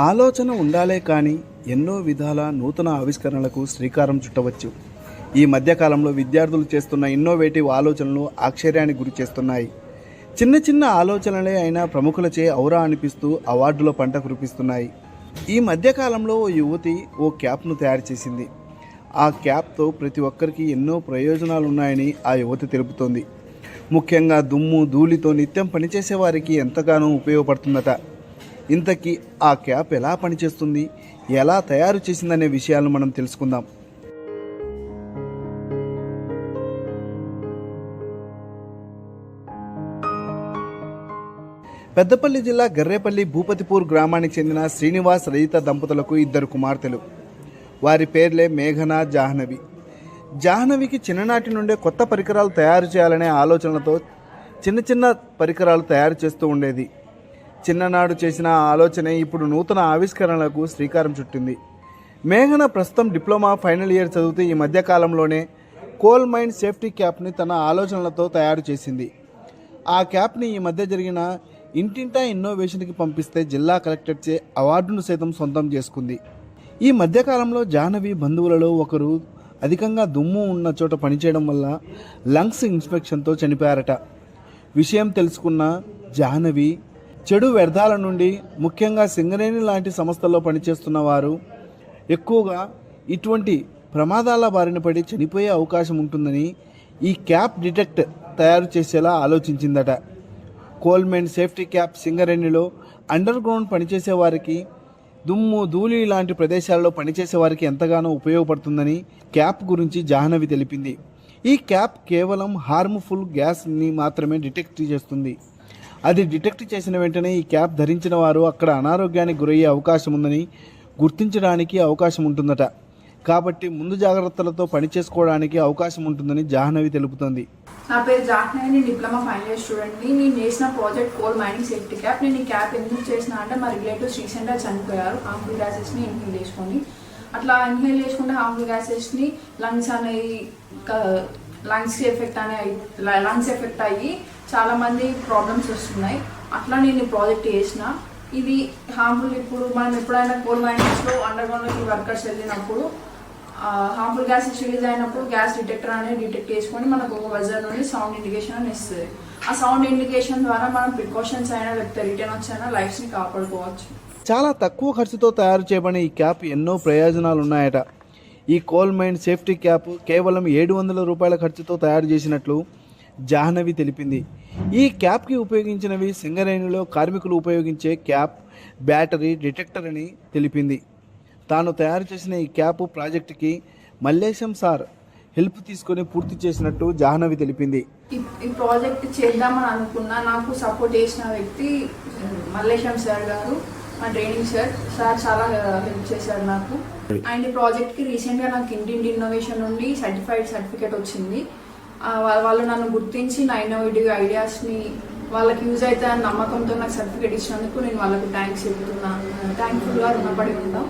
ఆలోచన ఉండాలే కానీ ఎన్నో విధాల నూతన ఆవిష్కరణలకు శ్రీకారం చుట్టవచ్చు. ఈ మధ్యకాలంలో విద్యార్థులు చేస్తున్న ఇన్నోవేటివ్ ఆలోచనలు ఆశ్చర్యానికి గురి చేస్తున్నాయి. చిన్న చిన్న ఆలోచనలే అయినా ప్రముఖులచే ఔరా అనిపిస్తూ అవార్డులో పంట కురిపిస్తున్నాయి. ఈ మధ్యకాలంలో ఓ యువతి ఓ క్యాప్ను తయారు చేసింది. ఆ క్యాప్తో ప్రతి ఒక్కరికి ఎన్నో ప్రయోజనాలు ఉన్నాయని ఆ యువతి తెలుపుతోంది. ముఖ్యంగా దుమ్ము ధూళితో నిత్యం పనిచేసే వారికి ఎంతగానో ఉపయోగపడుతుందట. ఇంతకీ ఆ క్యాప్ ఎలా పనిచేస్తుంది, ఎలా తయారు చేసిందనే విషయాలను మనం తెలుసుకుందాం. పెద్దపల్లి జిల్లా గర్రేపల్లి భూపతిపూర్ గ్రామానికి చెందిన శ్రీనివాస్ రజిత దంపతులకు 2 కుమార్తెలు. వారి పేర్లే మేఘన, జాహ్నవి. జాహ్నవికి చిన్ననాటి నుండే కొత్త పరికరాలు తయారు చేయాలనే ఆలోచనలతో చిన్న చిన్న పరికరాలు తయారు చేస్తూ ఉండేది. చిన్ననాడు చేసిన ఆ ఆలోచనే ఇప్పుడు నూతన ఆవిష్కరణలకు శ్రీకారం చుట్టింది. మేఘన ప్రస్తుతం డిప్లొమా ఫైనల్ ఇయర్ చదువుతూ ఈ మధ్యకాలంలోనే కోల్ మైన్ సేఫ్టీ క్యాప్ని తన ఆలోచనలతో తయారు చేసింది. ఆ క్యాప్ని ఈ మధ్య జరిగిన ఇంటింటా ఇన్నోవేషన్కి పంపిస్తే జిల్లా కలెక్టర్చే అవార్డును సైతం సొంతం చేసుకుంది. ఈ మధ్యకాలంలో జాహ్నవి బంధువులలో ఒకరు అధికంగా దుమ్ము ఉన్న చోట పనిచేయడం వల్ల లంగ్స్ ఇన్ఫెక్షన్తో చనిపోయారట. విషయం తెలుసుకున్న జాహ్నవి చెడు వ్యర్థాల నుండి, ముఖ్యంగా సింగరేణి లాంటి సంస్థల్లో పనిచేస్తున్న వారు ఎక్కువగా ఇటువంటి ప్రమాదాల బారిన పడి చనిపోయే అవకాశం ఉంటుందని ఈ క్యాప్ డిటెక్ట్ తయారు చేసేలా ఆలోచించిందట. కోల్మెన్ సేఫ్టీ క్యాప్ సింగరేణిలో అండర్ గ్రౌండ్ పనిచేసే వారికి, దుమ్ము ధూళి లాంటి ప్రదేశాల్లో పనిచేసే వారికి ఎంతగానో ఉపయోగపడుతుందని క్యాప్ గురించి జాహ్నవి తెలిపింది. ఈ క్యాప్ కేవలం హార్మ్ఫుల్ గ్యాస్ని మాత్రమే డిటెక్ట్ చేస్తుంది. అది డిటెక్ట్ చేసిన వెంటనే ఈ క్యాప్ ధరించిన వారు అక్కడ అనారోగ్యానికి గురయ్యే అవకాశం ఉందని గుర్తించడానికి అవకాశం ఉంటుందట. కాబట్టి ముందు జాగ్రత్తలతో పనిచేసుకోవడానికి అవకాశం ఉంటుందని జాహ్నవి తెలుపుతోంది. నా పేరు జాహ్నవి, నేను డిప్లొమా ఫైనల్ ఇయర్ స్టూడెంట్ని. నేను చేసిన project coal mining safety cap. నేను ఈ క్యాప్ ఎందుకు చేసిన అంటే మా రిలేటివ్స్ రీసెంట్గా చనిపోయారు హార్మ్ఫుల్ గ్యాసెస్ని ఇన్హేల్ చేసుకొని. అట్లా ఇన్హేల్ చేసుకుంటే హార్మ్ఫుల్ గ్యాసెస్ని లంగ్స్ ఎఫెక్ట్ అయ్యి చాలామంది ప్రాబ్లమ్స్ వస్తున్నాయి. అట్లా నేను ఈ ప్రాజెక్ట్ చేసిన. ఇది హార్మ్ఫుల్, ఇప్పుడు మనం ఎప్పుడైనా కోల్ మైనింగ్స్లో అండర్ గ్రౌండ్లోకి వర్కర్స్ వెళ్ళినప్పుడు హార్మ్ఫుల్ గ్యాసెస్ రిలీజ్ అయినప్పుడు గ్యాస్ డిటెక్టర్ అనేది డిటెక్ట్ చేసుకొని మనకు ఒక బజర్ నుండి సౌండ్ ఇండికేషన్ అని ఇస్తుంది. ఆ సౌండ్ ఇండికేషన్ ద్వారా మనం ప్రికాషన్స్ అయినా లేకపోతే రిటర్న్ వచ్చైనా లైఫ్స్ని కాపాడుకోవచ్చు. చాలా తక్కువ ఖర్చుతో తయారు చేయబడిన ఈ క్యాప్ ఎన్నో ప్రయోజనాలు ఉన్నాయట. ఈ కోల్ మైన్ సేఫ్టీ క్యాప్ కేవలం 700 రూపాయల ఖర్చుతో తయారు చేసినట్లు జాహ్నవి తెలిపింది. ఈ క్యాప్కి ఉపయోగించినవి సింగరేణిలో కార్మికులు ఉపయోగించే క్యాప్, బ్యాటరీ, డిటెక్టర్ అని తెలిపింది. తాను తయారు చేసిన ఈ క్యాప్ ప్రాజెక్టుకి మల్లేశం సార్ హెల్ప్ తీసుకొని పూర్తి చేసినట్టు జాహ్నవి తెలిపింది. ఈ ప్రాజెక్ట్ చేద్దామని అనుకున్నా, నాకు సపోర్ట్ చేసిన వ్యక్తి మల్లేశం సార్ గారు, మా ట్రైనింగ్ సార్ చాలా హెల్ప్ చేశారు నాకు. అండ్ ఈ ప్రాజెక్ట్కి రీసెంట్గా నాకు ఇంటింటి ఇన్నోవేషన్ నుండి సర్టిఫికేట్ వచ్చింది. వాళ్ళు నన్ను గుర్తించి నా ఇన్నోవేటివ్ ఐడియాస్ని వాళ్ళకి యూజ్ అవుతాయని నమ్మకంతో నాకు సర్టిఫికేట్ ఇచ్చినందుకు నేను వాళ్ళకు థ్యాంక్ఫుల్గా రుణపడి ఉంటాం.